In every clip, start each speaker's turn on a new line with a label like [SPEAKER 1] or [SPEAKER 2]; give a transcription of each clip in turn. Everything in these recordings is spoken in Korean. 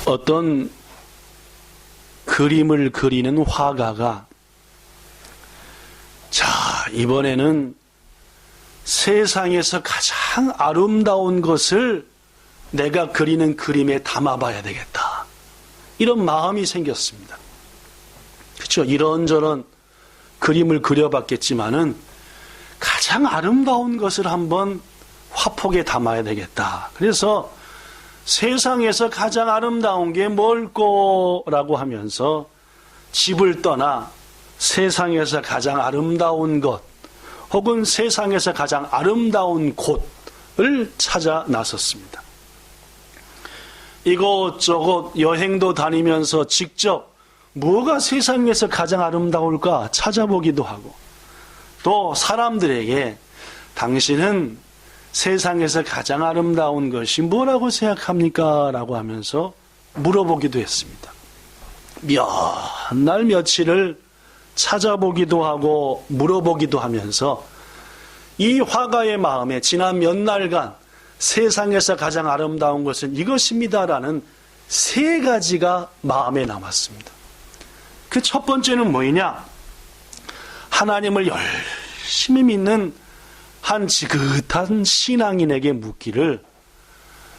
[SPEAKER 1] 어떤 그림을 그리는 화가가 자, 이번에는 세상에서 가장 아름다운 것을 내가 그리는 그림에 담아봐야 되겠다. 이런 마음이 생겼습니다. 그렇죠? 이런저런 그림을 그려봤겠지만은 가장 아름다운 것을 한번 화폭에 담아야 되겠다. 그래서 세상에서 가장 아름다운 게 뭘꼬라고 하면서 집을 떠나 세상에서 가장 아름다운 것 혹은 세상에서 가장 아름다운 곳을 찾아 나섰습니다. 이곳저곳 여행도 다니면서 직접 뭐가 세상에서 가장 아름다울까 찾아보기도 하고 또 사람들에게 당신은 세상에서 가장 아름다운 것이 뭐라고 생각합니까? 라고 하면서 물어보기도 했습니다. 몇 날 며칠을 찾아보기도 하고 물어보기도 하면서 이 화가의 마음에 지난 몇 날간 세상에서 가장 아름다운 것은 이것입니다라는 세 가지가 마음에 남았습니다. 그 첫 번째는 뭐냐? 하나님을 열심히 믿는 한 지긋한 신앙인에게 묻기를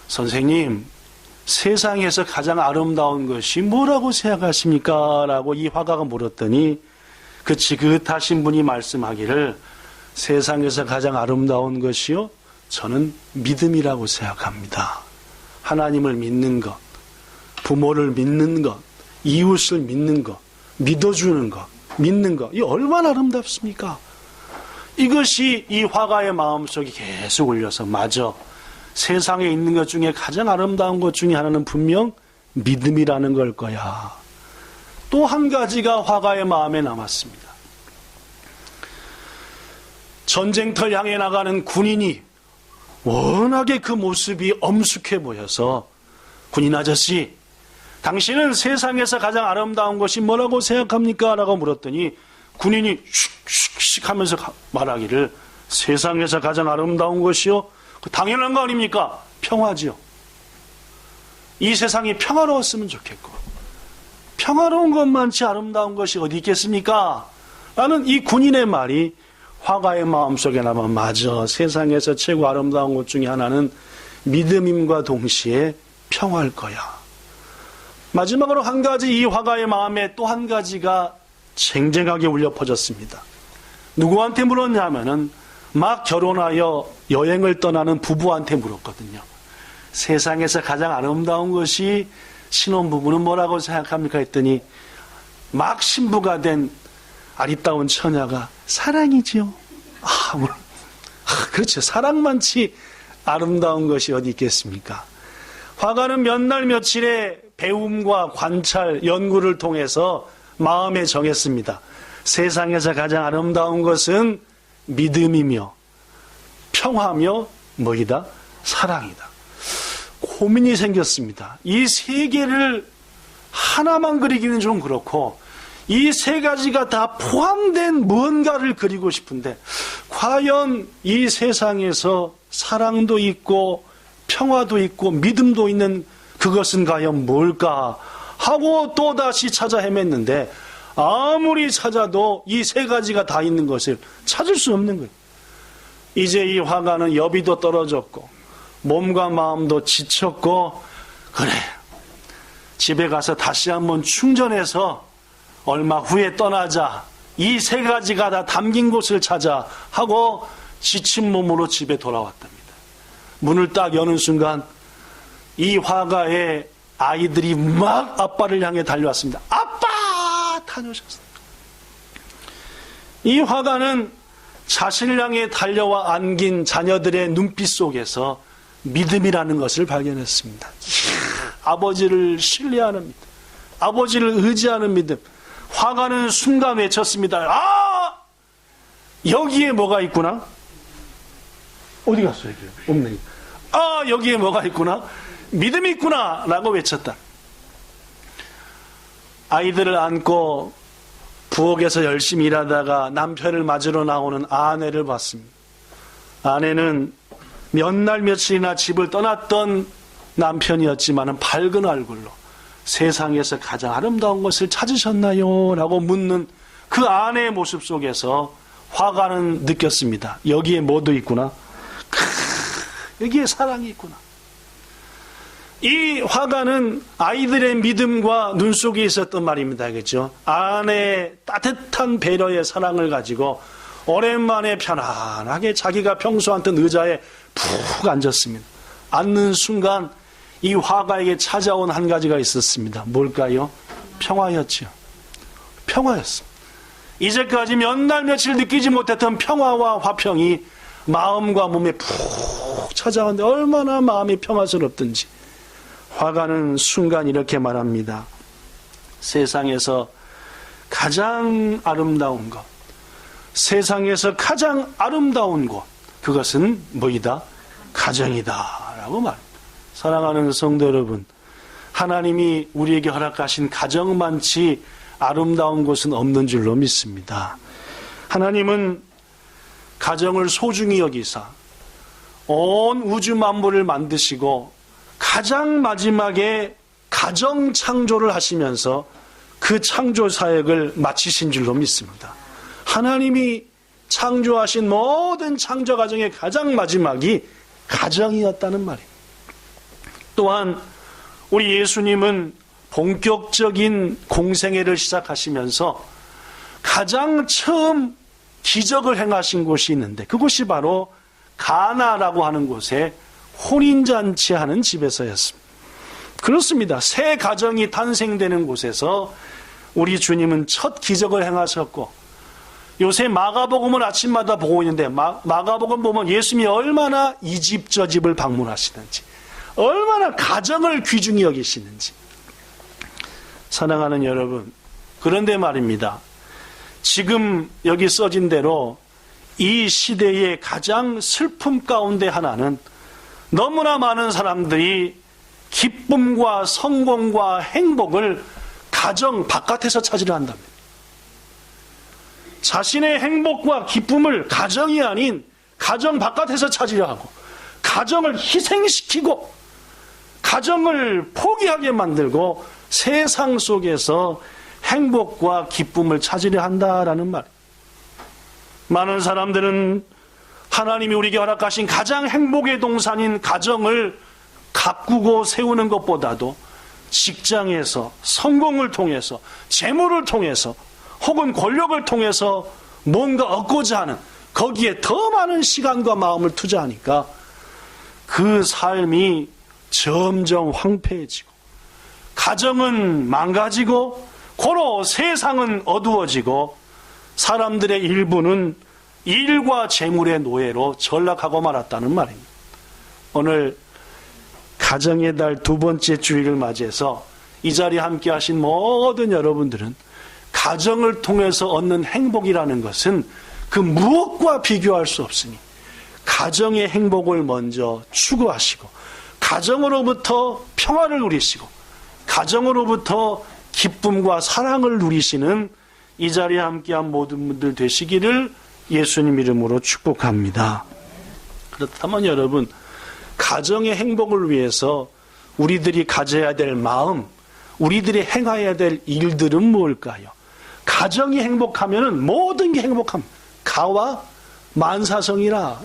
[SPEAKER 1] 선생님, 세상에서 가장 아름다운 것이 뭐라고 생각하십니까? 라고 이 화가가 물었더니 그 지긋하신 분이 말씀하기를 세상에서 가장 아름다운 것이요? 저는 믿음이라고 생각합니다. 하나님을 믿는 것, 부모를 믿는 것, 이웃을 믿는 것, 믿어주는 것, 믿는 것, 이 얼마나 아름답습니까? 이것이 이 화가의 마음속에 계속 울려서 맞아. 세상에 있는 것 중에 가장 아름다운 것 중에 하나는 분명 믿음이라는 걸 거야. 또 한 가지가 화가의 마음에 남았습니다. 전쟁터 향해 나가는 군인이 워낙에 그 모습이 엄숙해 보여서 군인 아저씨, 당신은 세상에서 가장 아름다운 것이 뭐라고 생각합니까? 라고 물었더니 군인이 슉슉슉 하면서 말하기를 세상에서 가장 아름다운 것이요? 당연한 거 아닙니까? 평화지요. 이 세상이 평화로웠으면 좋겠고 평화로운 것만치 아름다운 것이 어디 있겠습니까? 라는 이 군인의 말이 화가의 마음속에 남아 맞아. 세상에서 최고 아름다운 것 중에 하나는 믿음임과 동시에 평화일 거야. 마지막으로 한 가지 이 화가의 마음에 또 한 가지가 쟁쟁하게 울려 퍼졌습니다. 누구한테 물었냐면은 막 결혼하여 여행을 떠나는 부부한테 물었거든요. 세상에서 가장 아름다운 것이 신혼부부는 뭐라고 생각합니까? 했더니 막 신부가 된 아리따운 처녀가 사랑이지요. 그렇죠. 사랑만치 아름다운 것이 어디 있겠습니까? 화가는 몇 날 며칠의 배움과 관찰, 연구를 통해서 마음에 정했습니다. 세상에서 가장 아름다운 것은 믿음이며 평화며 뭐이다? 사랑이다. 고민이 생겼습니다. 이 세 개를 하나만 그리기는 좀 그렇고 이 세 가지가 다 포함된 무언가를 그리고 싶은데 과연 이 세상에서 사랑도 있고 평화도 있고 믿음도 있는 그것은 과연 뭘까 하고 또다시 찾아 헤맸는데 아무리 찾아도 이 세 가지가 다 있는 것을 찾을 수 없는 거예요. 이제 이 화가는 여비도 떨어졌고 몸과 마음도 지쳤고 그래 집에 가서 다시 한번 충전해서 얼마 후에 떠나자. 이 세 가지가 다 담긴 곳을 찾아 하고 지친 몸으로 집에 돌아왔답니다. 문을 딱 여는 순간 이 화가의 아이들이 막 아빠를 향해 달려왔습니다. 아빠! 다녀오셨습니다. 이 화가는 자신을 향해 달려와 안긴 자녀들의 눈빛 속에서 믿음이라는 것을 발견했습니다. 아버지를 신뢰하는 믿음, 아버지를 의지하는 믿음. 화가는 순간 외쳤습니다. 아! 여기에 뭐가 있구나? 어디 갔어요? 없네. 아, 여기에 뭐가 있구나? 믿음이 있구나! 라고 외쳤다. 아이들을 안고 부엌에서 열심히 일하다가 남편을 맞으러 나오는 아내를 봤습니다. 아내는 몇 날 며칠이나 집을 떠났던 남편이었지만 밝은 얼굴로 세상에서 가장 아름다운 것을 찾으셨나요? 라고 묻는 그 아내의 모습 속에서 화가는 느꼈습니다. 여기에 뭐도 있구나. 여기에 사랑이 있구나. 이 화가는 아이들의 믿음과 눈 속에 있었던 말입니다. 그렇죠? 아내의 따뜻한 배려의 사랑을 가지고 오랜만에 편안하게 자기가 평소 앉던 의자에 푹 앉았습니다. 앉는 순간 이 화가에게 찾아온 한 가지가 있었습니다. 뭘까요? 평화였죠. 평화였습니다. 이제까지 몇 날 며칠 느끼지 못했던 평화와 화평이 마음과 몸에 푹 찾아왔는데 얼마나 마음이 평화스럽든지 화가는 순간 이렇게 말합니다. 세상에서 가장 아름다운 것, 세상에서 가장 아름다운 곳, 그것은 뭐이다? 가정이다 라고 말합니다. 사랑하는 성도 여러분, 하나님이 우리에게 허락하신 가정만치 아름다운 곳은 없는 줄로 믿습니다. 하나님은 가정을 소중히 여기사 온 우주 만물을 만드시고 가장 마지막에 가정 창조를 하시면서 그 창조 사역을 마치신 줄로 믿습니다. 하나님이 창조하신 모든 창조 과정의 가장 마지막이 가정이었다는 말입니다. 또한 우리 예수님은 본격적인 공생애를 시작하시면서 가장 처음 기적을 행하신 곳이 있는데 그곳이 바로 가나라고 하는 곳에 혼인잔치하는 집에서였습니다. 그렇습니다. 새 가정이 탄생되는 곳에서 우리 주님은 첫 기적을 행하셨고, 요새 마가복음을 아침마다 보고 있는데 마가복음 보면 예수님이 얼마나 이 집 저 집을 방문하시는지, 얼마나 가정을 귀중히 여기시는지. 사랑하는 여러분, 그런데 말입니다. 지금 여기 써진 대로 이 시대의 가장 슬픔 가운데 하나는 너무나 많은 사람들이 기쁨과 성공과 행복을 가정 바깥에서 찾으려 한답니다. 자신의 행복과 기쁨을 가정이 아닌 가정 바깥에서 찾으려 하고, 가정을 희생시키고 가정을 포기하게 만들고 세상 속에서 행복과 기쁨을 찾으려 한다라는 말. 많은 사람들은 하나님이 우리에게 허락하신 가장 행복의 동산인 가정을 가꾸고 세우는 것보다도 직장에서 성공을 통해서, 재물을 통해서, 혹은 권력을 통해서 뭔가 얻고자 하는, 거기에 더 많은 시간과 마음을 투자하니까 그 삶이 점점 황폐해지고 가정은 망가지고 고로 세상은 어두워지고 사람들의 일부는 일과 재물의 노예로 전락하고 말았다는 말입니다. 오늘 가정의 달 두 번째 주일을 맞이해서 이 자리에 함께 하신 모든 여러분들은 가정을 통해서 얻는 행복이라는 것은 그 무엇과 비교할 수 없으니 가정의 행복을 먼저 추구하시고 가정으로부터 평화를 누리시고 가정으로부터 기쁨과 사랑을 누리시는 이 자리에 함께한 모든 분들 되시기를 예수님 이름으로 축복합니다. 그렇다면 여러분, 가정의 행복을 위해서 우리들이 가져야 될 마음, 우리들이 행해야 될 일들은 뭘까요? 가정이 행복하면 모든 게 행복합니다. 가와 만사성이라.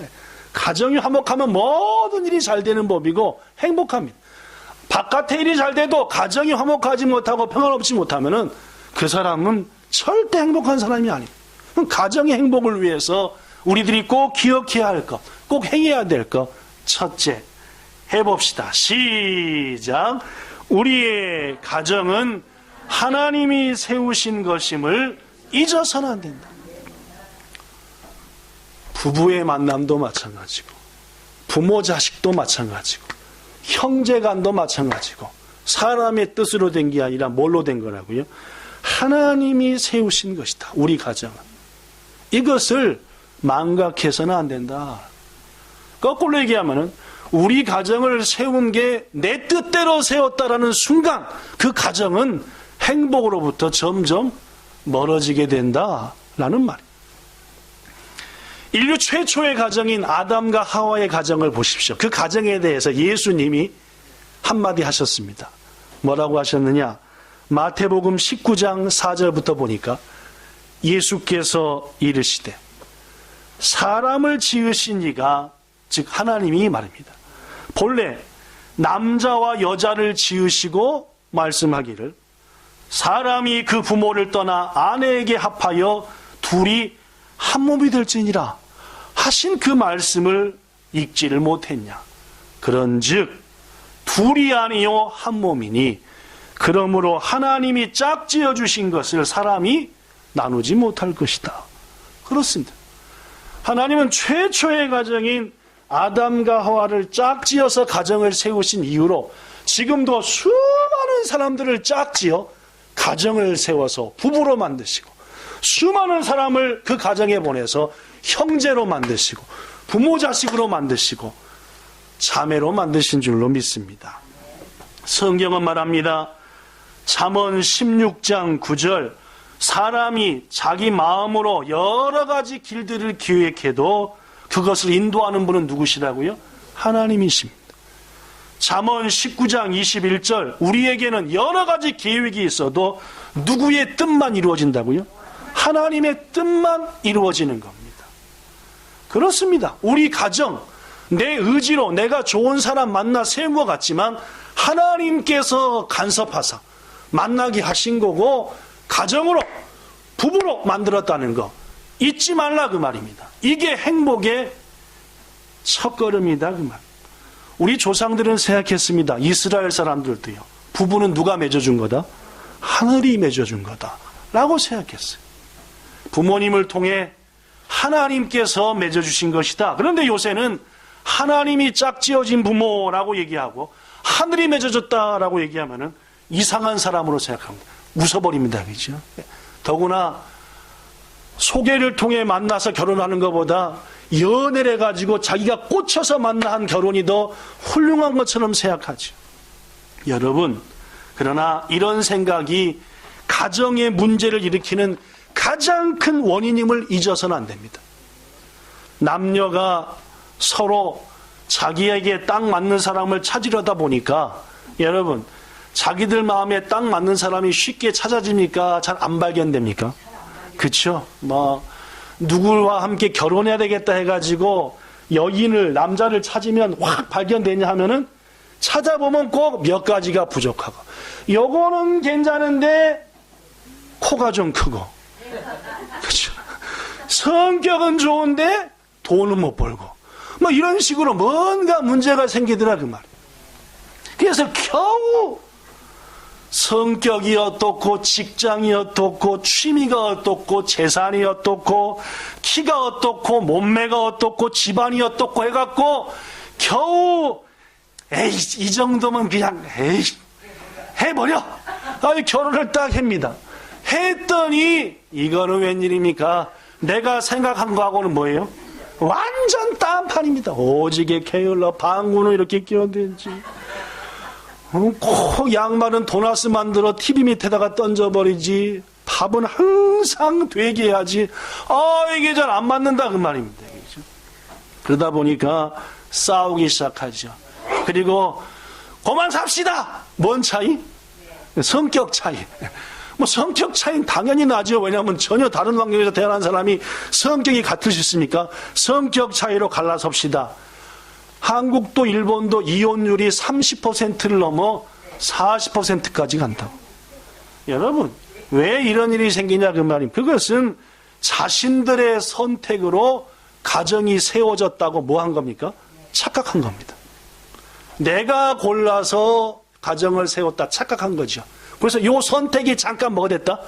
[SPEAKER 1] 가정이 화목하면 모든 일이 잘 되는 법이고 행복합니다. 바깥의 일이 잘 돼도 가정이 화목하지 못하고 평안없지 못하면 그 사람은 절대 행복한 사람이 아닙니다. 가정의 행복을 위해서 우리들이 꼭 기억해야 할 것, 꼭 행해야 될 것, 첫째, 해봅시다. 시작. 우리의 가정은 하나님이 세우신 것임을 잊어서는 안 된다. 부부의 만남도 마찬가지고, 부모 자식도 마찬가지고, 형제간도 마찬가지고, 사람의 뜻으로 된 게 아니라 뭘로 된 거라고요? 하나님이 세우신 것이다. 우리 가정은. 이것을 망각해서는 안 된다. 거꾸로 얘기하면은 우리 가정을 세운 게 내 뜻대로 세웠다라는 순간 그 가정은 행복으로부터 점점 멀어지게 된다라는 말이에요. 인류 최초의 가정인 아담과 하와의 가정을 보십시오. 그 가정에 대해서 예수님이 한마디 하셨습니다. 뭐라고 하셨느냐? 마태복음 19장 4절부터 보니까 예수께서 이르시되 사람을 지으신 이가, 즉 하나님이 말입니다. 본래 남자와 여자를 지으시고 말씀하기를 사람이 그 부모를 떠나 아내에게 합하여 둘이 한 몸이 될지니라 하신 그 말씀을 읽지를 못했냐. 그런즉 둘이 아니요 한 몸이니 그러므로 하나님이 짝지어 주신 것을 사람이 나누지 못할 것이다. 그렇습니다. 하나님은 최초의 가정인 아담과 하와를 짝지어서 가정을 세우신 이후로 지금도 수많은 사람들을 짝지어 가정을 세워서 부부로 만드시고 수많은 사람을 그 가정에 보내서 형제로 만드시고 부모 자식으로 만드시고 자매로 만드신 줄로 믿습니다. 성경은 말합니다. 잠언 16장 9절 사람이 자기 마음으로 여러 가지 길들을 기획해도 그것을 인도하는 분은 누구시라고요? 하나님이십니다. 잠언 19장 21절 우리에게는 여러 가지 계획이 있어도 누구의 뜻만 이루어진다고요? 하나님의 뜻만 이루어지는 겁니다. 그렇습니다. 우리 가정, 내 의지로 내가 좋은 사람 만나 세운 것 같지만 하나님께서 간섭하사 만나게 하신 거고 가정으로 부부로 만들었다는 거 잊지 말라 그 말입니다. 이게 행복의 첫걸음이다 그 말. 우리 조상들은 생각했습니다. 이스라엘 사람들도요. 부부는 누가 맺어준 거다? 하늘이 맺어준 거다 라고 생각했어요. 부모님을 통해 하나님께서 맺어주신 것이다. 그런데 요새는 하나님이 짝지어진 부모라고 얘기하고 하늘이 맺어줬다라고 얘기하면은 이상한 사람으로 생각합니다. 웃어버립니다. 그죠? 더구나 소개를 통해 만나서 결혼하는 것보다 연애를 해가지고 자기가 꽂혀서 만난 결혼이 더 훌륭한 것처럼 생각하죠. 여러분, 그러나 이런 생각이 가정의 문제를 일으키는 가장 큰 원인임을 잊어서는 안 됩니다. 남녀가 서로 자기에게 딱 맞는 사람을 찾으려다 보니까 여러분, 자기들 마음에 딱 맞는 사람이 쉽게 찾아집니까? 잘 안 발견됩니까? 그렇죠? 누구와 함께 결혼해야 되겠다 해가지고 여인을, 남자를 찾으면 확 발견되냐 하면은 찾아보면 꼭 몇 가지가 부족하고 요거는 괜찮은데 코가 좀 크고 그렇죠? 성격은 좋은데 돈은 못 벌고 이런 식으로 뭔가 문제가 생기더라 그 말이에요. 그래서 겨우 성격이 어떻고 직장이 어떻고 취미가 어떻고 재산이 어떻고 키가 어떻고 몸매가 어떻고 집안이 어떻고 해갖고 겨우 이 정도면 그냥 해버려. 결혼을 딱 합니다. 했더니 이거는 웬일입니까? 내가 생각한 거하고는 뭐예요? 완전 딴판입니다. 오지게 게을러 방구는 이렇게 끼어들지. 꼭 양말은 도나스 만들어 TV 밑에다가 던져버리지. 밥은 항상 되게 해야지. 이게 잘 안 맞는다 그 말입니다. 그러다 보니까 싸우기 시작하죠. 그리고 그만 삽시다. 뭔 차이? 성격 차이. 성격 차이는 당연히 나죠. 왜냐하면 전혀 다른 환경에서 태어난 사람이 성격이 같을 수 있습니까? 성격 차이로 갈라섭시다. 한국도 일본도 이혼율이 30%를 넘어 40%까지 간다고. 여러분, 왜 이런 일이 생기냐 그 말입니다. 그것은 자신들의 선택으로 가정이 세워졌다고 뭐 한 겁니까? 착각한 겁니다. 내가 골라서 가정을 세웠다 착각한 거죠. 그래서 이 선택이 잠깐 뭐가 됐다?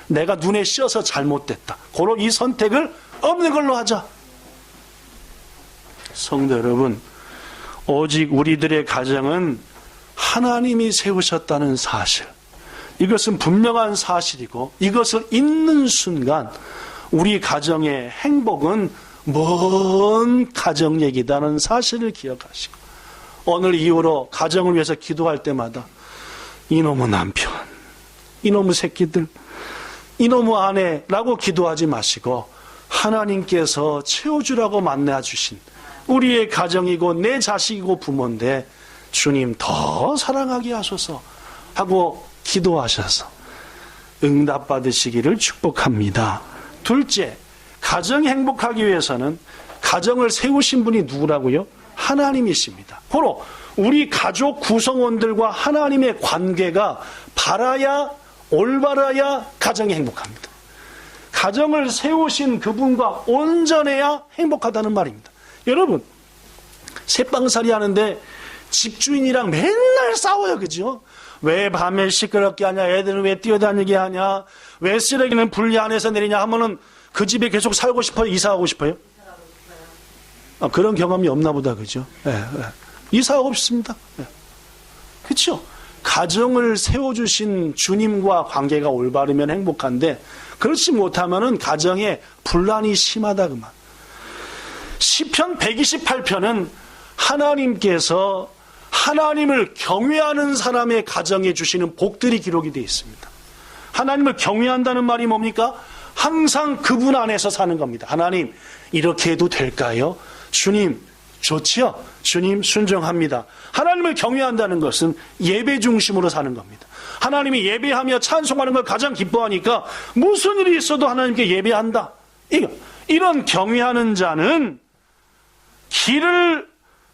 [SPEAKER 1] 내가 눈에 씌어서 잘못됐다. 고로 이 선택을 없는 걸로 하자. 성도 여러분, 오직 우리들의 가정은 하나님이 세우셨다는 사실, 이것은 분명한 사실이고 이것을 잊는 순간 우리 가정의 행복은 먼 가정 얘기다는 사실을 기억하시고 오늘 이후로 가정을 위해서 기도할 때마다 이놈의 남편, 이놈의 새끼들, 이놈의 아내라고 기도하지 마시고 하나님께서 채워주라고 만나주신 우리의 가정이고 내 자식이고 부모인데 주님 더 사랑하게 하소서, 하고 기도하셔서 응답받으시기를 축복합니다. 둘째, 가정이 행복하기 위해서는 가정을 세우신 분이 누구라고요? 하나님이십니다. 바로 우리 가족 구성원들과 하나님의 관계가 바라야, 올바라야 가정이 행복합니다. 가정을 세우신 그분과 온전해야 행복하다는 말입니다. 여러분, 새빵살이 하는데 집주인이랑 맨날 싸워요. 그죠? 왜 밤에 시끄럽게 하냐, 애들은 왜 뛰어다니게 하냐, 왜 쓰레기는 분리 안에서 내리냐 하면은 그 집에 계속 살고 싶어요? 이사하고 싶어요? 그런 경험이 없나 보다. 그죠? 이사하고 싶습니다. 그렇죠? 가정을 세워주신 주님과 관계가 올바르면 행복한데, 그렇지 못하면은 가정에 분란이 심하다 그만. 시편 128편은 하나님께서 하나님을 경외하는 사람의 가정에 주시는 복들이 기록이 되어 있습니다. 하나님을 경외한다는 말이 뭡니까? 항상 그분 안에서 사는 겁니다. 하나님, 이렇게 해도 될까요? 주님, 좋지요? 주님, 순종합니다. 하나님을 경외한다는 것은 예배 중심으로 사는 겁니다. 하나님이 예배하며 찬송하는 걸 가장 기뻐하니까 무슨 일이 있어도 하나님께 예배한다. 이런 경외하는 자는 길을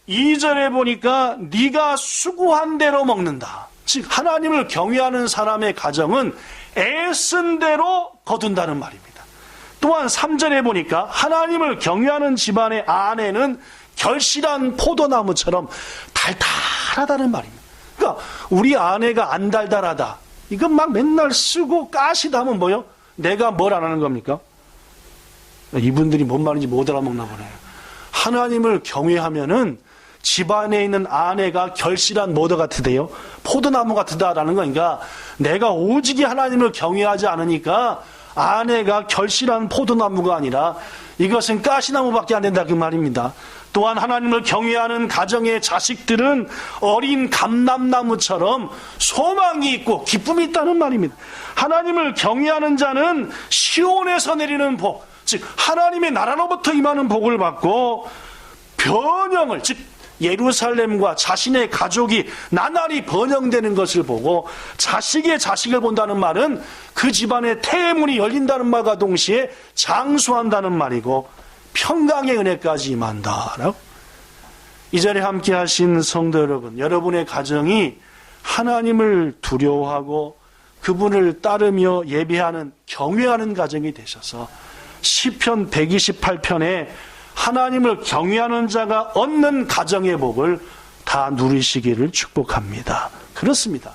[SPEAKER 1] 2절에 보니까 네가 수고한 대로 먹는다. 즉 하나님을 경외하는 사람의 가정은 애쓴 대로 거둔다는 말입니다. 또한 3절에 보니까 하나님을 경외하는 집안의 아내는 결실한 포도나무처럼 달달하다는 말입니다. 그러니까 우리 아내가 안 달달하다, 이건 막 맨날 쓰고 까시다 하면 뭐요? 내가 뭘 안 하는 겁니까? 이분들이 뭔 말인지 못 알아먹나 보네요. 하나님을 경외하면은 집안에 있는 아내가 결실한 뭐도 같으대요? 포도나무 같다라는 거니까, 내가 오직이 하나님을 경외하지 않으니까 아내가 결실한 포도나무가 아니라 이것은 가시나무밖에 안 된다 그 말입니다. 또한 하나님을 경외하는 가정의 자식들은 어린 감람나무처럼 소망이 있고 기쁨이 있다는 말입니다. 하나님을 경외하는 자는 시온에서 내리는 복, 즉 하나님의 나라로부터 임하는 복을 받고 번영을, 즉 예루살렘과 자신의 가족이 나날이 번영되는 것을 보고 자식의 자식을 본다는 말은 그 집안의 태문이 열린다는 말과 동시에 장수한다는 말이고 평강의 은혜까지 임한다라고. 이 자리에 함께 하신 성도 여러분, 여러분의 가정이 하나님을 두려워하고 그분을 따르며 예배하는, 경외하는 가정이 되셔서 시편 128편에 하나님을 경외하는 자가 얻는 가정의 복을 다 누리시기를 축복합니다. 그렇습니다.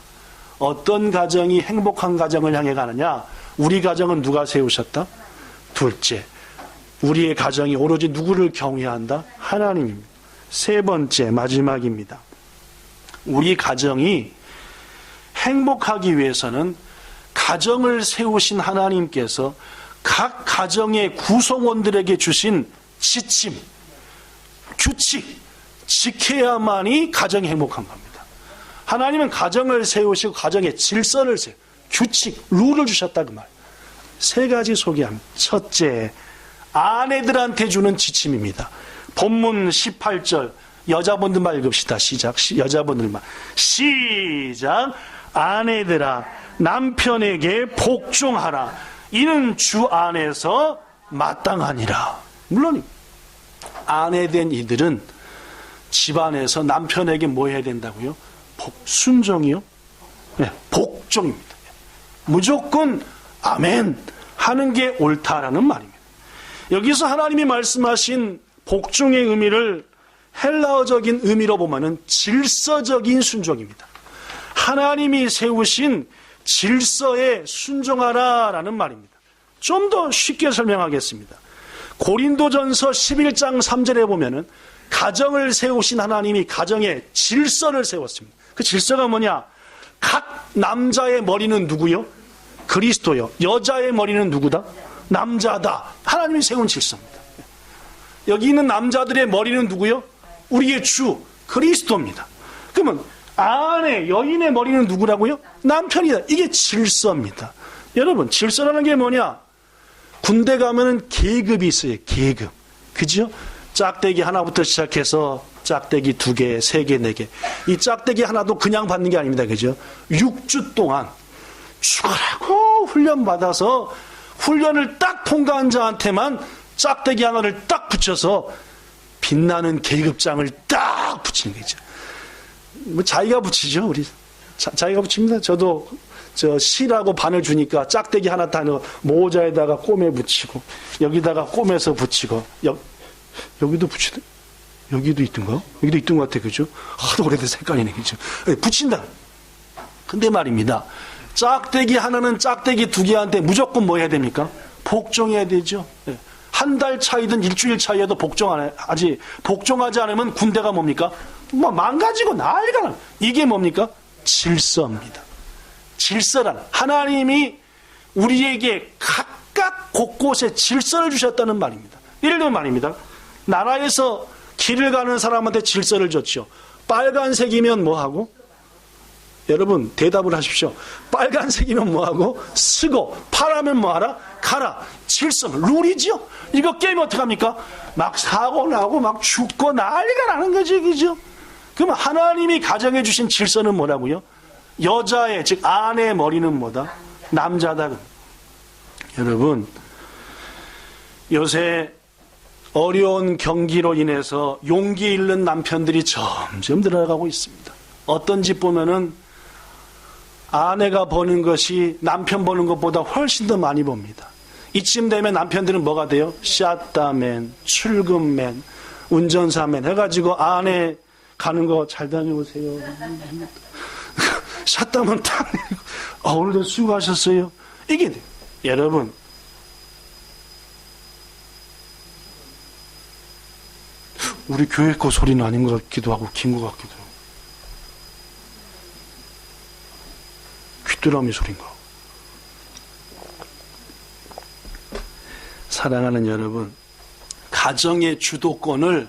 [SPEAKER 1] 어떤 가정이 행복한 가정을 향해 가느냐? 우리 가정은 누가 세우셨다? 둘째, 우리의 가정이 오로지 누구를 경외한다? 하나님입니다. 세 번째, 마지막입니다. 우리 가정이 행복하기 위해서는 가정을 세우신 하나님께서 각 가정의 구성원들에게 주신 지침, 규칙, 지켜야만이 가정이 행복한 겁니다. 하나님은 가정을 세우시고 가정의 질서를 세우고 규칙, 룰을 주셨다 그 말. 세 가지 소개합니다. 첫째, 아내들한테 주는 지침입니다. 본문 18절 여자분들만 읽읍시다. 시작. 여자분들만 시작. 아내들아 남편에게 복종하라. 이는 주 안에서 마땅하니라. 물론 아내된 이들은 집안에서 남편에게 뭐 해야 된다고요? 순종이요? 네, 복종입니다. 무조건 아멘 하는 게 옳다라는 말입니다. 여기서 하나님이 말씀하신 복종의 의미를 헬라어적인 의미로 보면은 질서적인 순종입니다. 하나님이 세우신 질서에 순종하라라는 말입니다. 좀 더 쉽게 설명하겠습니다. 고린도전서 11장 3절에 보면은 가정을 세우신 하나님이 가정의 질서를 세웠습니다. 그 질서가 뭐냐? 각 남자의 머리는 누구요? 그리스도요. 여자의 머리는 누구다? 남자다. 하나님이 세운 질서입니다. 여기 있는 남자들의 머리는 누구요? 우리의 주 그리스도입니다. 그러면 아내, 여인의 머리는 누구라고요? 남편이다. 이게 질서입니다. 여러분, 질서라는 게 뭐냐? 군대 가면은 계급이 있어요. 계급. 그죠? 짝대기 하나부터 시작해서 짝대기 2개, 3개, 4개. 이 짝대기 하나도 그냥 받는 게 아닙니다. 그죠? 6주 동안 죽으라고 훈련받아서 훈련을 딱 통과한 자한테만 짝대기 하나를 딱 붙여서 빛나는 계급장을 딱 붙이는 거죠. 뭐 자기가 붙이죠. 우리 자기가 붙입니다. 저도 실하고 바늘 주니까 짝대기 하나 다 모자에다가 꿰매 붙이고 여기다가 꿰매서 붙이고 여기도 붙이다. 여기도 있던가? 여기도 있던 것 같아. 그죠? 하도 오래된 색깔이네. 그죠? 붙인다. 근데 말입니다. 짝대기 하나는 짝대기 2개한테 무조건 뭐 해야 됩니까? 복종해야 되죠. 한 달 차이든 일주일 차이에도 복종하지 않으면 군대가 뭡니까? 뭐 망가지고 난리가 나. 이게 뭡니까? 질서입니다. 질서란 하나님이 우리에게 각각 곳곳에 질서를 주셨다는 말입니다. 예를 들면 말입니다. 나라에서 길을 가는 사람한테 질서를 줬죠. 빨간색이면 뭐하고? 여러분 대답을 하십시오. 빨간색이면 뭐하고? 쓰고, 파라면 뭐하라? 가라. 질서는 룰이지요. 이거 깨면 어떡합니까? 막 사고 나고 막 죽고 난리가 나는 거죠. 그죠? 그럼 하나님이 가정해 주신 질서는 뭐라고요? 여자의, 즉 아내의 머리는 뭐다? 남자다. 여러분, 요새 어려운 경기로 인해서 용기 잃는 남편들이 점점 늘어나가고 있습니다. 어떤 집 보면은 아내가 버는 것이 남편 버는 것보다 훨씬 더 많이 봅니다. 이쯤 되면 남편들은 뭐가 돼요? 샷다맨, 출근맨, 운전사맨 해가지고 아내 가는 거 잘 다녀오세요. 샷다면 딱 오늘도 수고하셨어요. 이게 돼요. 여러분, 우리 교회 거 소리는 아닌 것 같기도 하고 긴 것 같기도 하고 귀뚜라미 소리인가. 사랑하는 여러분, 가정의 주도권을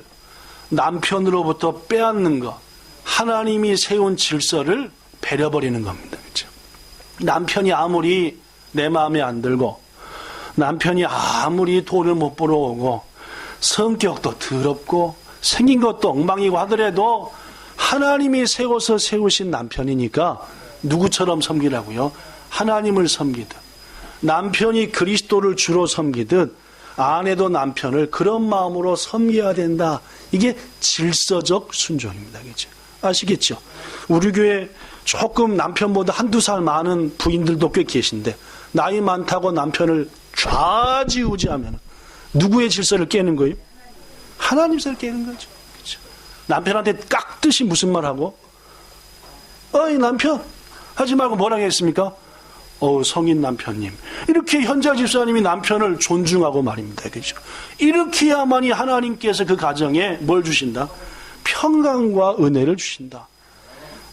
[SPEAKER 1] 남편으로부터 빼앗는 것, 하나님이 세운 질서를 배려버리는 겁니다. 그렇죠? 남편이 아무리 내 마음에 안 들고, 남편이 아무리 돈을 못 벌어오고, 성격도 더럽고 생긴 것도 엉망이고 하더라도 하나님이 세워서 세우신 남편이니까 누구처럼 섬기라고요? 하나님을 섬기듯, 남편이 그리스도를 주로 섬기듯 아내도 남편을 그런 마음으로 섬겨야 된다. 이게 질서적 순종입니다. 그렇죠? 아시겠죠? 우리 교회 조금 남편보다 한두 살 많은 부인들도 꽤 계신데 나이 많다고 남편을 좌지우지하면 누구의 질서를 깨는 거예요? 하나님 질서를 깨는 거죠. 그렇죠? 남편한테 깍듯이 무슨 말하고? 어이 남편 하지 말고 뭐라고 했습니까? 성인 남편님. 이렇게 현자 집사님이 남편을 존중하고 말입니다. 그렇죠? 이렇게 해야만이 하나님께서 그 가정에 뭘 주신다? 평강과 은혜를 주신다.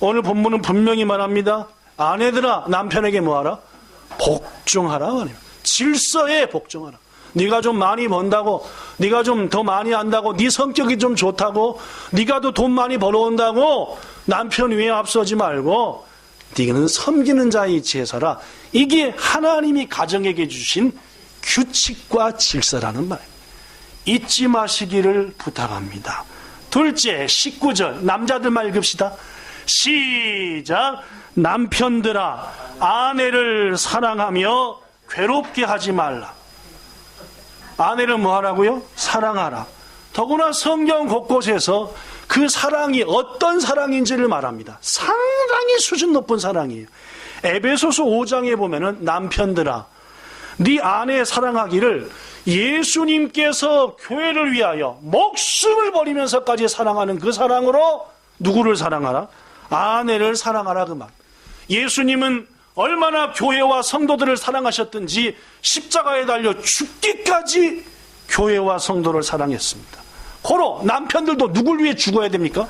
[SPEAKER 1] 오늘 본문은 분명히 말합니다. 아내들아 남편에게 뭐하라? 복종하라 말입니다. 질서에 복종하라. 네가 좀 많이 번다고, 네가 좀 더 많이 한다고, 네 성격이 좀 좋다고, 네가 더 돈 많이 벌어온다고 남편 위에 앞서지 말고 네는 섬기는 자의 위치에 서라. 이게 하나님이 가정에게 주신 규칙과 질서라는 말입니다. 잊지 마시기를 부탁합니다. 둘째, 19절 남자들만 읽읍시다. 시작. 남편들아 아내를 사랑하며 괴롭게 하지 말라. 아내를 뭐 하라고요? 사랑하라. 더구나 성경 곳곳에서 그 사랑이 어떤 사랑인지를 말합니다. 상당히 수준 높은 사랑이에요. 에베소서 5장에 보면은 남편들아 네 아내 사랑하기를 예수님께서 교회를 위하여 목숨을 버리면서까지 사랑하는 그 사랑으로 누구를 사랑하라? 아내를 사랑하라 그 말. 예수님은 얼마나 교회와 성도들을 사랑하셨든지 십자가에 달려 죽기까지 교회와 성도를 사랑했습니다. 고로 남편들도 누굴 위해 죽어야 됩니까?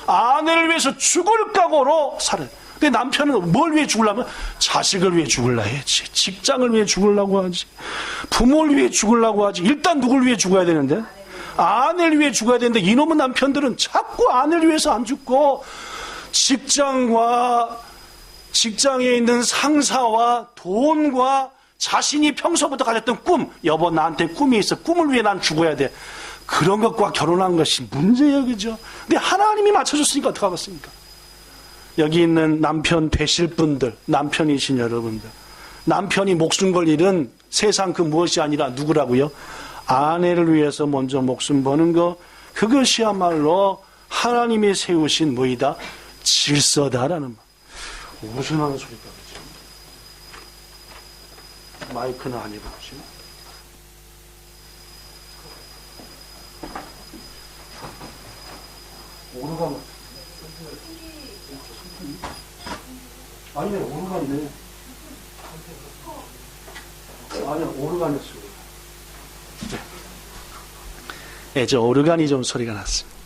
[SPEAKER 1] 아내를 위해서 죽을 각오로 살아요. 근데 남편은 뭘 위해 죽으려면 자식을 위해 죽으려 해야지, 직장을 위해 죽으려고 하지, 부모를 위해 죽으려고 하지. 일단 누굴 위해 죽어야 되는데? 아내를 위해 죽어야 되는데 이놈의 남편들은 자꾸 아내를 위해서 안 죽고 직장과 직장에 있는 상사와 돈과 자신이 평소부터 가졌던 꿈, 여보 나한테 꿈이 있어, 꿈을 위해 난 죽어야 돼, 그런 것과 결혼한 것이 문제예요, 그죠? 근데 하나님이 맞춰줬으니까 어떡하겠습니까? 여기 있는 남편 되실 분들, 남편이신 여러분들, 남편이 목숨 걸 일은 세상 그 무엇이 아니라 누구라고요? 아내를 위해서 먼저 목숨 버는 거, 그것이야말로 하나님이 세우신 뭐이다? 질서다라는 말. 무슨 하는 소리가 그죠? 마이크는 아니고 그죠? 오르간 아니네, 오르간이네. 아니야, 오르간이었어요. 네, 저 오르간이 좀 소리가 났습니다.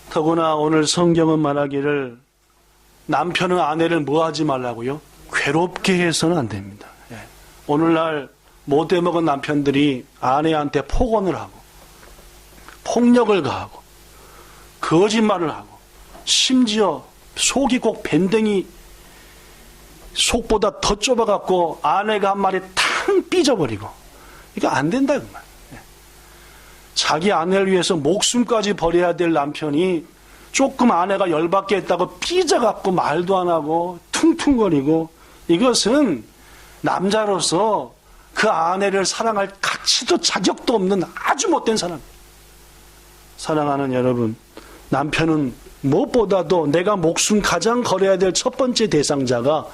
[SPEAKER 1] 더구나 오늘 성경은 말하기를 남편은 아내를 뭐 하지 말라고요? 괴롭게 해서는 안 됩니다. 예. 오늘날 못돼 먹은 남편들이 아내한테 폭언을 하고 폭력을 가하고 거짓말을 하고 심지어 속이 꼭 밴댕이 속보다 더 좁아갖고 아내가 한 말에 탕 삐져버리고 이거 안 된다 그 말. 자기 아내를 위해서 목숨까지 버려야 될 남편이 조금 아내가 열받게 했다고 삐져갖고 말도 안 하고 퉁퉁거리고, 이것은 남자로서 그 아내를 사랑할 가치도 자격도 없는 아주 못된 사람. 사랑하는 여러분, 남편은 무엇보다도 내가 목숨 가장 걸어야 될 첫 번째 대상자가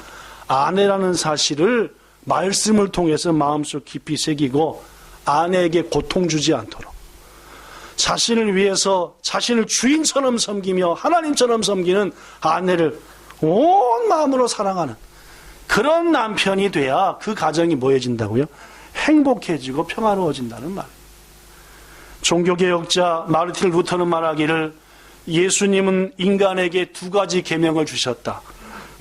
[SPEAKER 1] 아내라는 사실을 말씀을 통해서 마음속 깊이 새기고 아내에게 고통 주지 않도록 자신을 위해서 자신을 주인처럼 섬기며 하나님처럼 섬기는 아내를 온 마음으로 사랑하는 그런 남편이 돼야 그 가정이 뭐해진다고요? 행복해지고 평화로워진다는 말. 종교개혁자 마르틴 루터는 말하기를 예수님은 인간에게 두 가지 계명을 주셨다.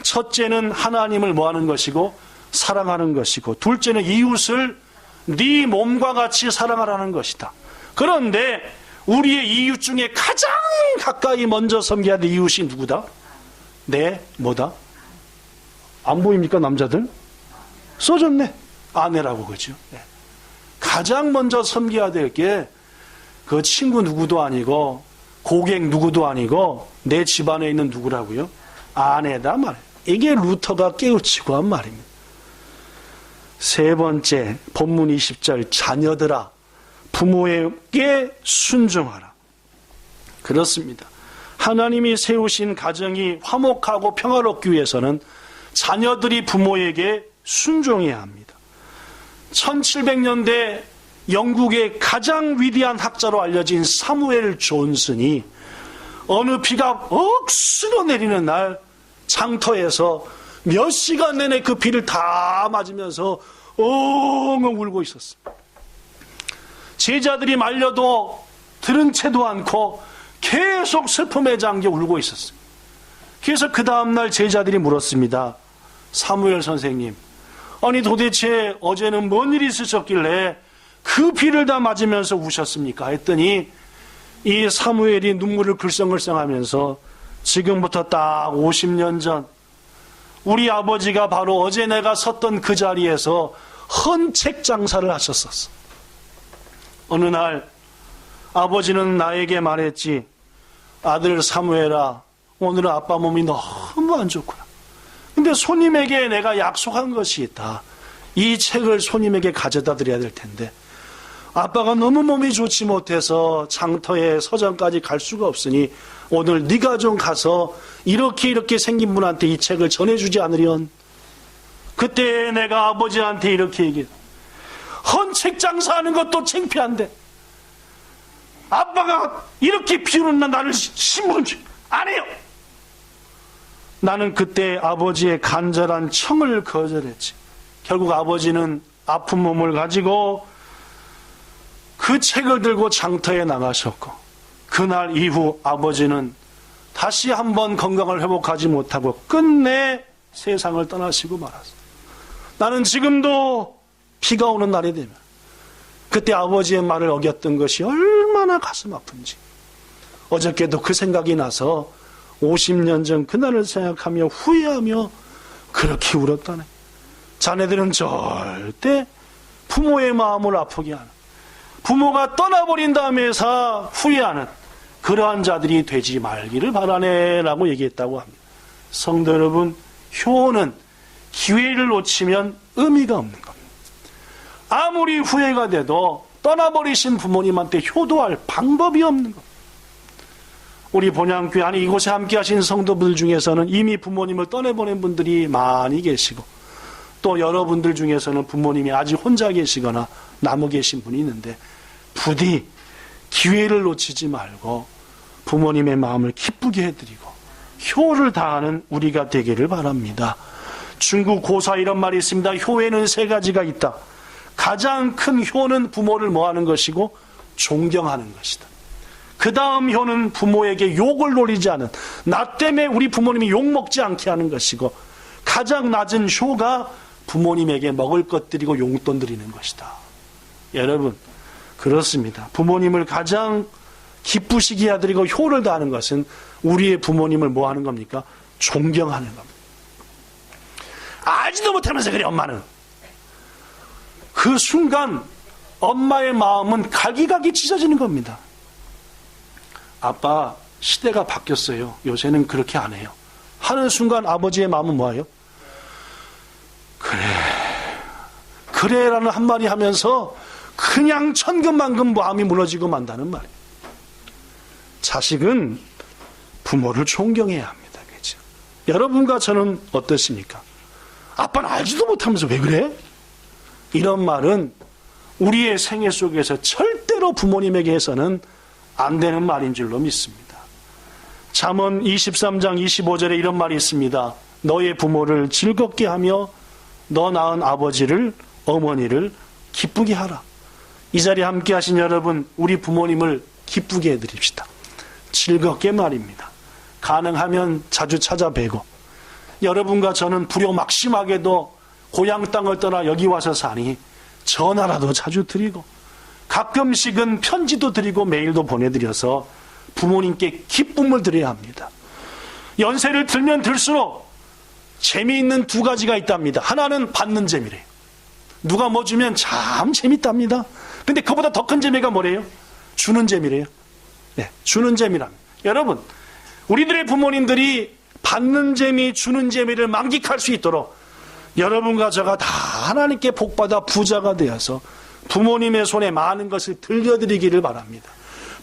[SPEAKER 1] 첫째는 하나님을 뭐하는 것이고 사랑하는 것이고, 둘째는 이웃을 네 몸과 같이 사랑하라는 것이다. 그런데 우리의 이웃 중에 가장 가까이 먼저 섬겨야 될 이웃이 누구다? 뭐다? 안 보입니까, 남자들? 써줬네. 아내라고, 그죠? 네. 가장 먼저 섬겨야 될 게 그 친구 누구도 아니고 고객 누구도 아니고 내 집안에 있는 누구라고요? 아내다 말이에요. 이게 루터가 깨우치고 한 말입니다. 세 번째, 본문 20절, 자녀들아 부모에게 순종하라. 그렇습니다. 하나님이 세우신 가정이 화목하고 평화롭기 위해서는 자녀들이 부모에게 순종해야 합니다. 1700년대 영국의 가장 위대한 학자로 알려진 사무엘 존슨이 어느 비가 억수로 내리는 날 장터에서 몇 시간 내내 그 비를 다 맞으면서 엉엉 울고 있었습니다. 제자들이 말려도 들은 채도 않고 계속 슬픔에 잠겨 울고 있었어요. 그래서 그 다음날 제자들이 물었습니다. 사무엘 선생님, 아니 도대체 어제는 뭔 일이 있으셨길래 그 비를 다 맞으면서 우셨습니까? 했더니 이 사무엘이 눈물을 글썽글썽하면서 지금부터 딱 50년 전 우리 아버지가 바로 어제 내가 섰던 그 자리에서 헌책 장사를 하셨었어. 어느 날 아버지는 나에게 말했지. 아들 사무엘아, 오늘은 아빠 몸이 너무 안 좋구나. 근데 손님에게 내가 약속한 것이 있다. 이 책을 손님에게 가져다 드려야 될 텐데 아빠가 너무 몸이 좋지 못해서 장터에 서점까지 갈 수가 없으니 오늘 네가 좀 가서 이렇게 생긴 분한테 이 책을 전해주지 않으련. 그때 내가 아버지한테 이렇게 얘기해. 헌책 장사하는 것도 창피한데 아빠가 이렇게 비우는 나를 신문 안 해요. 나는 그때 아버지의 간절한 청을 거절했지. 결국 아버지는 아픈 몸을 가지고 그 책을 들고 장터에 나가셨고, 그날 이후 아버지는 다시 한번 건강을 회복하지 못하고 끝내 세상을 떠나시고 말았어요. 나는 지금도 비가 오는 날이 되면 그때 아버지의 말을 어겼던 것이 얼마나 가슴 아픈지, 어저께도 그 생각이 나서 50년 전 그날을 생각하며 후회하며 그렇게 울었다네. 자네들은 절대 부모의 마음을 아프게 하는, 부모가 떠나버린 다음에서 후회하는 그러한 자들이 되지 말기를 바라네라고 얘기했다고 합니다. 성도 여러분, 효는 기회를 놓치면 의미가 없는 겁니다. 아무리 후회가 돼도 떠나버리신 부모님한테 효도할 방법이 없는 겁니다. 우리 본향교회 안에 이곳에 함께 하신 성도분들 중에서는 이미 부모님을 떠나보낸 분들이 많이 계시고, 또 여러분들 중에서는 부모님이 아직 혼자 계시거나 남아 계신 분이 있는데, 부디 기회를 놓치지 말고 부모님의 마음을 기쁘게 해드리고 효를 다하는 우리가 되기를 바랍니다. 중국 고사 이런 말이 있습니다. 효에는 세 가지가 있다. 가장 큰 효는 부모를 뭐하는 것이고 존경하는 것이다. 그 다음 효는 부모에게 욕을 놀리지 않은, 나 때문에 우리 부모님이 욕먹지 않게 하는 것이고, 가장 낮은 효가 부모님에게 먹을 것 드리고 용돈 드리는 것이다. 여러분, 그렇습니다. 부모님을 가장 기쁘시게 해드리고 효를 다하는 것은 우리의 부모님을 뭐 하는 겁니까? 존경하는 겁니다. 알지도 못하면서 그래, 엄마는. 그 순간 엄마의 마음은 갈기갈기 찢어지는 겁니다. 아빠, 시대가 바뀌었어요. 요새는 그렇게 안 해요. 하는 순간 아버지의 마음은 뭐예요? 그래 라는 한마디 하면서 그냥 천근만근 마음이 무너지고 만다는 말이에요. 자식은 부모를 존경해야 합니다. 그렇죠? 여러분과 저는 어떻습니까? 아빠는 알지도 못하면서 왜 그래? 이런 말은 우리의 생애 속에서 절대로 부모님에게 해서는 안 되는 말인 줄로 믿습니다. 잠언 23장 25절에 이런 말이 있습니다. 너의 부모를 즐겁게 하며 너 낳은 아버지를, 어머니를 기쁘게 하라. 이 자리에 함께 하신 여러분, 우리 부모님을 기쁘게 해드립시다. 즐겁게 말입니다. 가능하면 자주 찾아뵈고, 여러분과 저는 불효막심하게도 고향 땅을 떠나 여기 와서 사니 전화라도 자주 드리고, 가끔씩은 편지도 드리고 메일도 보내드려서 부모님께 기쁨을 드려야 합니다. 연세를 들면 들수록 재미있는 두 가지가 있답니다. 하나는 받는 재미래요. 누가 뭐 주면 참 재밌답니다. 근데 그보다 더 큰 재미가 뭐래요? 주는 재미래요. 네, 주는 재미랍니다. 여러분, 우리들의 부모님들이 받는 재미, 주는 재미를 만끽할 수 있도록 여러분과 저가 다 하나님께 복받아 부자가 되어서 부모님의 손에 많은 것을 들려드리기를 바랍니다.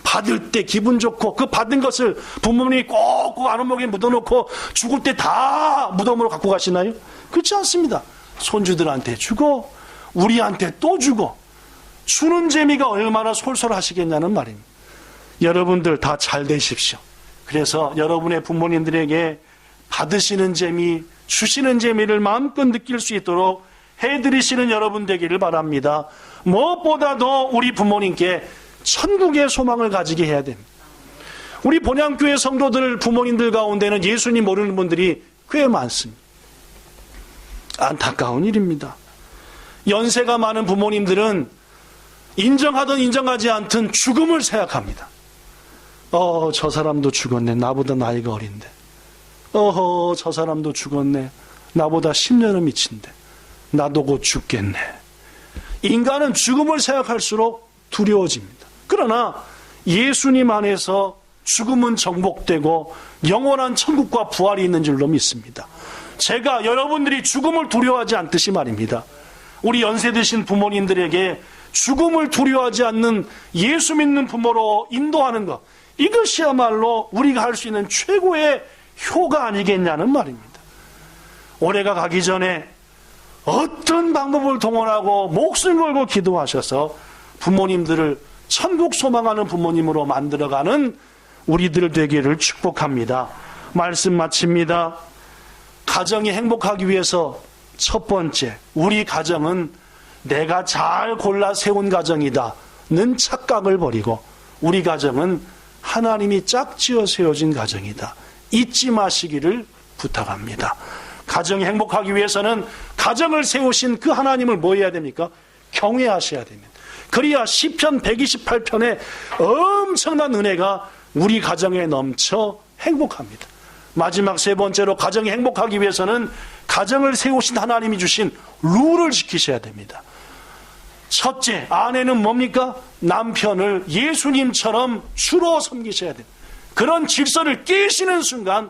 [SPEAKER 1] 받을 때 기분 좋고, 그 받은 것을 부모님이 꼭꼭 안으목에 묻어놓고 죽을 때 다 무덤으로 갖고 가시나요? 그렇지 않습니다. 손주들한테 주고 우리한테 또 주고, 주는 재미가 얼마나 솔솔하시겠냐는 말입니다. 여러분들 다 잘 되십시오. 그래서 여러분의 부모님들에게 받으시는 재미, 주시는 재미를 마음껏 느낄 수 있도록 해드리시는 여러분 되기를 바랍니다. 무엇보다도 우리 부모님께 천국의 소망을 가지게 해야 됩니다. 우리 본향교회 성도들 부모님들 가운데는 예수님 모르는 분들이 꽤 많습니다. 안타까운 일입니다. 연세가 많은 부모님들은 인정하든 인정하지 않든 죽음을 생각합니다. 저 사람도 죽었네. 나보다 나이가 어린데. 저 사람도 죽었네. 나보다 10년은 미친데. 나도 곧 죽겠네. 인간은 죽음을 생각할수록 두려워집니다. 그러나 예수님 안에서 죽음은 정복되고 영원한 천국과 부활이 있는 줄로 믿습니다. 제가 여러분들이 죽음을 두려워하지 않듯이 말입니다. 우리 연세 드신 부모님들에게 죽음을 두려워하지 않는 예수 믿는 부모로 인도하는 것, 이것이야말로 우리가 할 수 있는 최고의 효가 아니겠냐는 말입니다. 올해가 가기 전에 어떤 방법을 동원하고 목숨 걸고 기도하셔서 부모님들을 천국 소망하는 부모님으로 만들어가는 우리들 되기를 축복합니다. 말씀 마칩니다. 가정이 행복하기 위해서 첫 번째, 우리 가정은 내가 잘 골라 세운 가정이다는 착각을 버리고 우리 가정은 하나님이 짝지어 세워진 가정이다. 잊지 마시기를 부탁합니다. 가정이 행복하기 위해서는 가정을 세우신 그 하나님을 뭐 해야 됩니까? 경외하셔야 됩니다. 그래야 시편 128편에 엄청난 은혜가 우리 가정에 넘쳐 행복합니다. 마지막 세 번째로 가정이 행복하기 위해서는 가정을 세우신 하나님이 주신 룰을 지키셔야 됩니다. 첫째, 아내는 뭡니까? 남편을 예수님처럼 주로 섬기셔야 돼요. 그런 질서를 깨시는 순간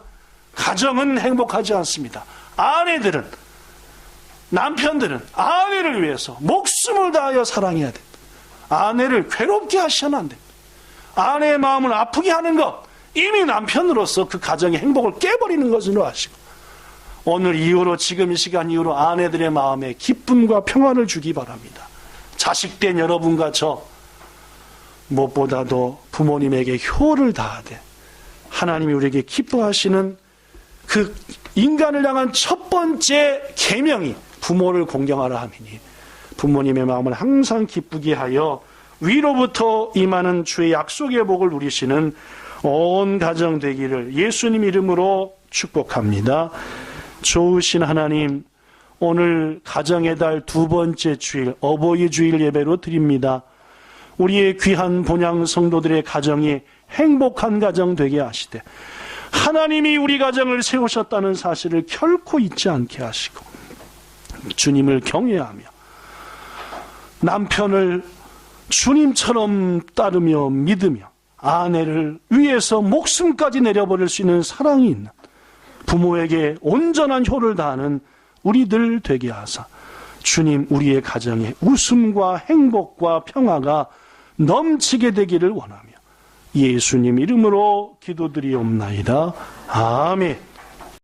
[SPEAKER 1] 가정은 행복하지 않습니다. 아내들은, 남편들은 아내를 위해서 목숨을 다하여 사랑해야 돼요. 아내를 괴롭게 하시면 안 돼요. 아내의 마음을 아프게 하는 것, 이미 남편으로서 그 가정의 행복을 깨버리는 것으로 아시고, 오늘 이후로, 지금 이 시간 이후로 아내들의 마음에 기쁨과 평안을 주기 바랍니다. 자식된 여러분과 저, 무엇보다도 부모님에게 효를 다하되 하나님이 우리에게 기뻐하시는 그 인간을 향한 첫 번째 계명이 부모를 공경하라 함이니, 부모님의 마음을 항상 기쁘게 하여 위로부터 임하는 주의 약속의 복을 누리시는 온 가정 되기를 예수님 이름으로 축복합니다. 좋으신 하나님, 오늘 가정의 달 두 번째 주일, 어버이 주일 예배로 드립니다. 우리의 귀한 본향 성도들의 가정이 행복한 가정 되게 하시되, 하나님이 우리 가정을 세우셨다는 사실을 결코 잊지 않게 하시고, 주님을 경외하며 남편을 주님처럼 따르며 믿으며 아내를 위해서 목숨까지 내려버릴 수 있는 사랑이 있는 부모에게 온전한 효를 다하는 우리들 되게 하사 주님, 우리의 가정에 웃음과 행복과 평화가 넘치게 되기를 원하며 예수님 이름으로 기도드리옵나이다. 아멘.